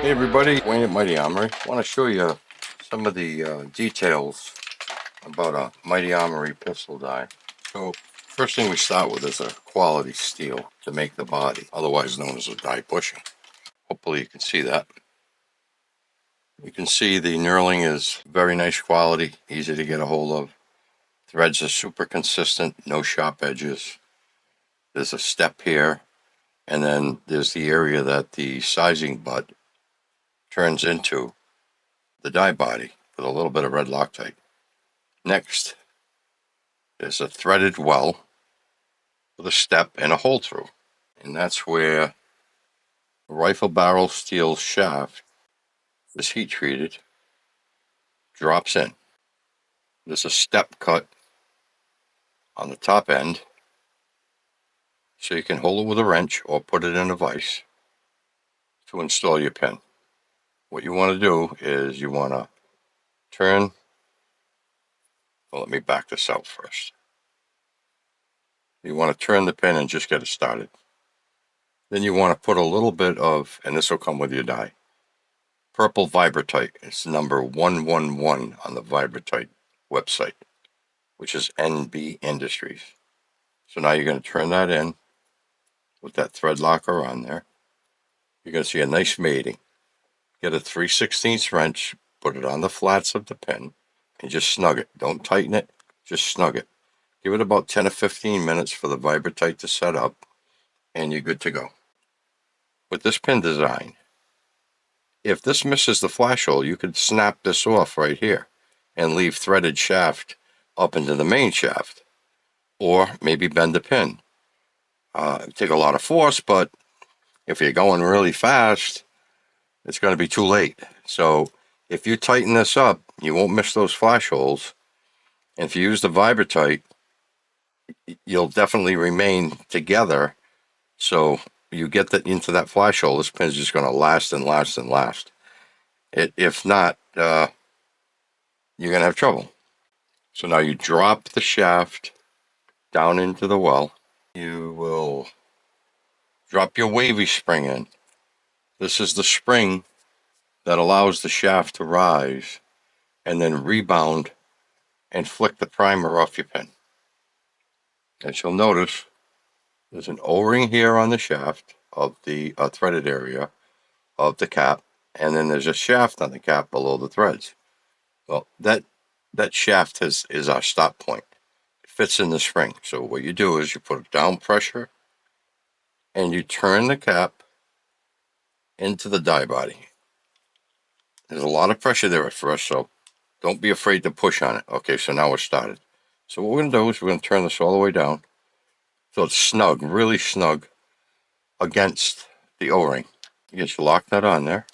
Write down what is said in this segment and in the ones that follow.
Hey everybody, Wayne at Mighty Armory. I want to show you some of the details about a Mighty Armory pistol die. So first thing we start with is a quality steel to make the body, otherwise known as a die bushing. Hopefully you can see that. You can see the knurling is very nice quality, easy to get a hold of. Threads are super consistent, no sharp edges. There's a step here, and then there's the area that the sizing butt turns into the die body with a little bit of red Loctite. Next, there's a threaded well with a step and a hole through, and that's where the rifle barrel steel shaft is heat treated, drops in. There's a step cut on the top end, so you can hold it with a wrench or put it in a vise to install your pin. What you want to do is you want to turn, well, let me back this out first. You want to turn the pin and just get it started. Then you want to put a little bit of, and this will come with your die, purple vibraTITE. It's number 111 on the vibraTITE website, which is NB Industries. So now you're going to turn that in with that thread locker on there. You're going to see a nice mating. Get a 3/16 wrench, put it on the flats of the pin, and just snug it. Don't tighten it, just snug it. Give it about 10 or 15 minutes for the vibraTITE to set up, and you're good to go. With this pin design, if this misses the flash hole, you could snap this off right here and leave threaded shaft up into the main shaft, or maybe bend the pin. It'd take a lot of force, but if you're going really fast, it's going to be too late. So if you tighten this up, you won't miss those flash holes. And if you use the vibraTITE, you'll definitely remain together. So you get that into that flash hole, this pin's just going to last and last and last. If not, you're going to have trouble. So now you drop the shaft down into the well. You will drop your wavy spring in. This is the spring that allows the shaft to rise and then rebound and flick the primer off your pin. As you'll notice, there's an O-ring here on the shaft of the threaded area of the cap, and then there's a shaft on the cap below the threads. Well, that shaft is our stop point. It fits in the spring. So what you do is you put down pressure and you turn the cap into the die body. There's a lot of pressure there at first, so don't be afraid to push on it. Okay, so now we're started. So what we're going to do is we're going to turn this all the way down so it's snug, really snug against the O-ring. You just lock that on there.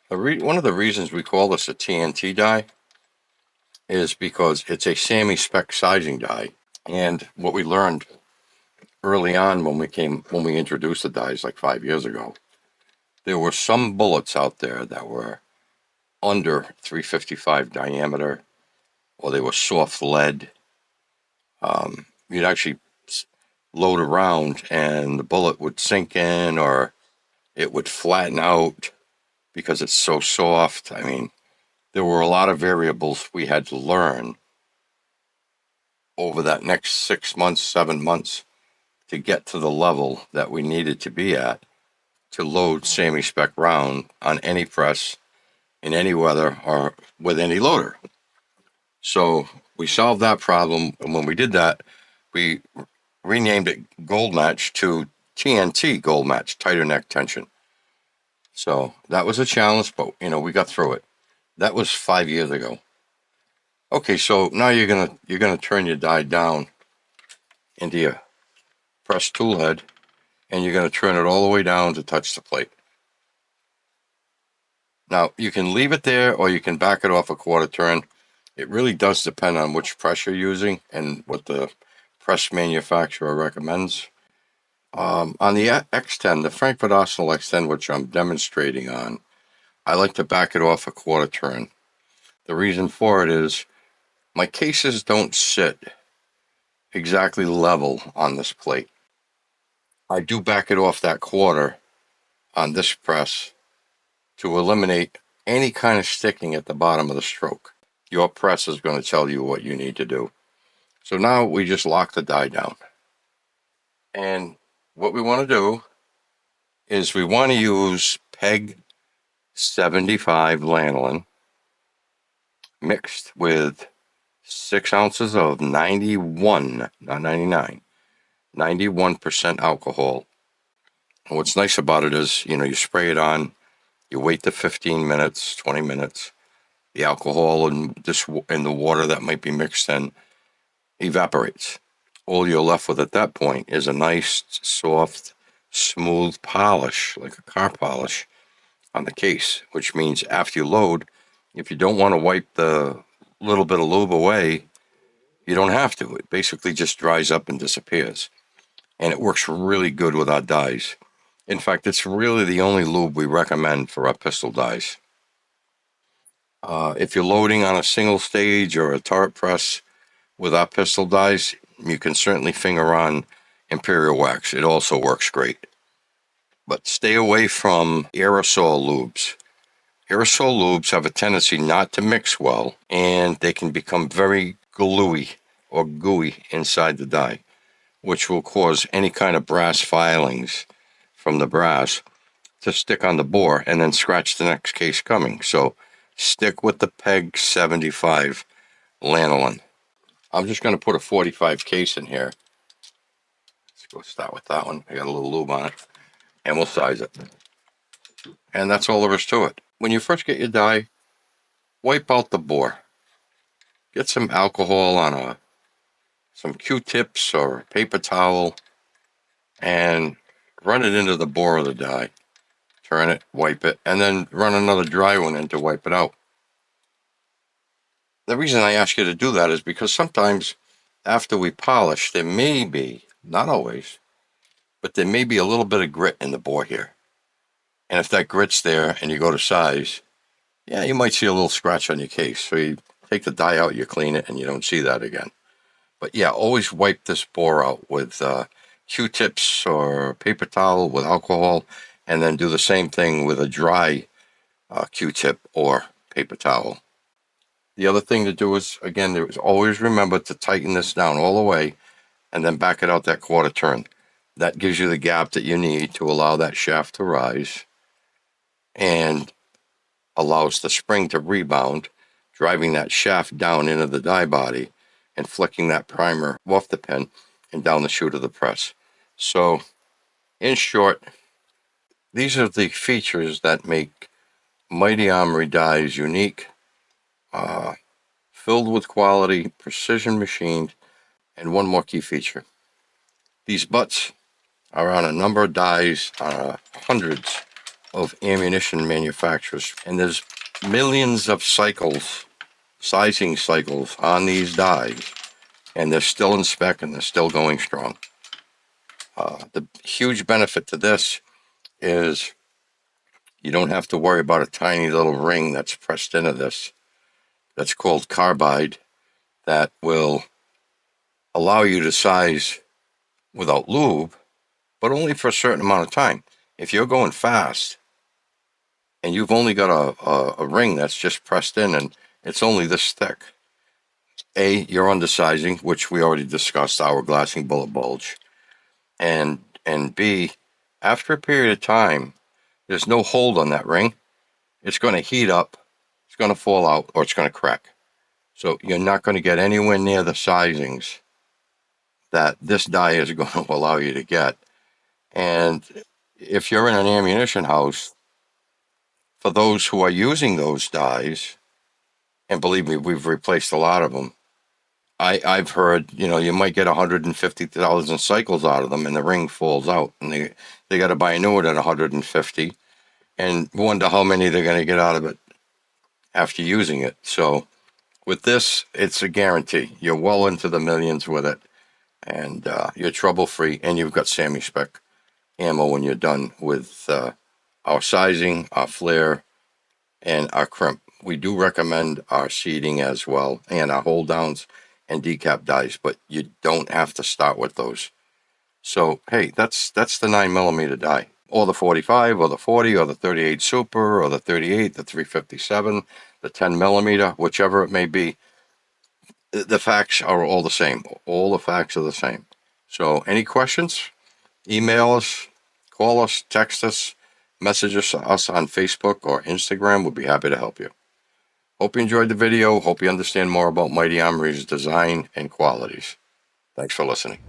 One of the reasons we call this a TNT die is because it's a SAMI spec sizing die. And what we learned early on when we introduced the dies like 5 years ago, there were some bullets out there that were under 355 diameter, or they were soft lead. You'd actually load around and the bullet would sink in or it would flatten out because it's so soft. I mean, there were a lot of variables we had to learn over that next 6 months, 7 months to get to the level that we needed to be at to load SAMI spec round on any press in any weather or with any loader. So we solved that problem, and when we did that, we renamed it Gold Match to TNT Gold Match, tighter neck tension. So that was a challenge, but we got through it. That was 5 years ago. Okay, so now you're gonna turn your die down into your press tool head, and you're gonna turn it all the way down to touch the plate. Now you can leave it there, or you can back it off a quarter turn. It really does depend on which press you're using and what the press manufacturer recommends. On the X10, the Frankfurt Arsenal X10, which I'm demonstrating on, I like to back it off a quarter turn. The reason for it is my cases don't sit exactly level on this plate. I do back it off that quarter on this press to eliminate any kind of sticking at the bottom of the stroke. Your press is going to tell you what you need to do. So now we just lock the die down. And what we want to do is we want to use PEG 75 lanolin mixed with 6 ounces of 91, not 99, 91% alcohol. And what's nice about it is, you spray it on, you wait the 15 minutes, 20 minutes, the alcohol and the water that might be mixed in evaporates. All you're left with at that point is a nice, soft, smooth polish, like a car polish, on the case, which means after you load, if you don't want to wipe the little bit of lube away, you don't have to. It basically just dries up and disappears. And it works really good with our dies. In fact, it's really the only lube we recommend for our pistol dies. If you're loading on a single stage or a turret press with our pistol dies, you can certainly finger on Imperial Wax. It also works great. But stay away from aerosol lubes. Aerosol lubes have a tendency not to mix well, and they can become very gluey or gooey inside the die, which will cause any kind of brass filings from the brass to stick on the bore and then scratch the next case coming. So stick with the PEG 75 lanolin. I'm just going to put a 45 case in here. Let's go start with that one. I got a little lube on it, and we'll size it. And that's all there is to it. When you first get your die, wipe out the bore. Get some alcohol on some Q-tips or a paper towel and run it into the bore of the die. Turn it, wipe it, and then run another dry one in to wipe it out. The reason I ask you to do that is because sometimes after we polish, there may be, not always, but there may be a little bit of grit in the bore here. And if that grit's there and you go to size, yeah, you might see a little scratch on your case. So you take the die out, you clean it, and you don't see that again. But yeah, always wipe this bore out with Q-tips or paper towel with alcohol, and then do the same thing with a dry Q-tip or paper towel. The other thing to do is, again, always remember to tighten this down all the way and then back it out that quarter turn. That gives you the gap that you need to allow that shaft to rise and allows the spring to rebound, driving that shaft down into the die body and flicking that primer off the pin and down the chute of the press. So, in short, these are the features that make Mighty Armory dies unique, filled with quality, precision machined, and one more key feature. These butts are on a number of dies, hundreds of ammunition manufacturers, and there's millions of cycles, sizing cycles on these dies, and they're still in spec and they're still going strong. The huge benefit to this is you don't have to worry about a tiny little ring that's pressed into this. That's called carbide, that will allow you to size without lube, but only for a certain amount of time. If you're going fast and you've only got a ring that's just pressed in and it's only this thick, A, you're undersizing, which we already discussed, hourglassing, bullet bulge, and B, after a period of time, there's no hold on that ring. It's going to heat up, it's going to fall out, or it's going to crack. So you're not going to get anywhere near the sizings that this die is going to allow you to get. And if you're in an ammunition house, for those who are using those dies, and believe me, we've replaced a lot of them, I've heard, you might get 150,000 cycles out of them and the ring falls out and they got to buy a new one at 150 and wonder how many they're going to get out of it after using it. So with this, it's a guarantee. You're well into the millions with it, and you're trouble-free, and you've got semi-spec ammo when you're done with our sizing, our flare, and our crimp. We do recommend our seating as well, and our hold downs and decap dies, but you don't have to start with those. So, hey, that's the 9mm die, or the 45, or the 40, or the 38 Super, or the 38, the 357, the 10mm, whichever it may be. The facts are all the same. All the facts are the same. So, any questions? Email us, call us, text us, message us on Facebook or Instagram. We'll be happy to help you. Hope you enjoyed the video. Hope you understand more about Mighty Armory's design and qualities. Thanks for listening.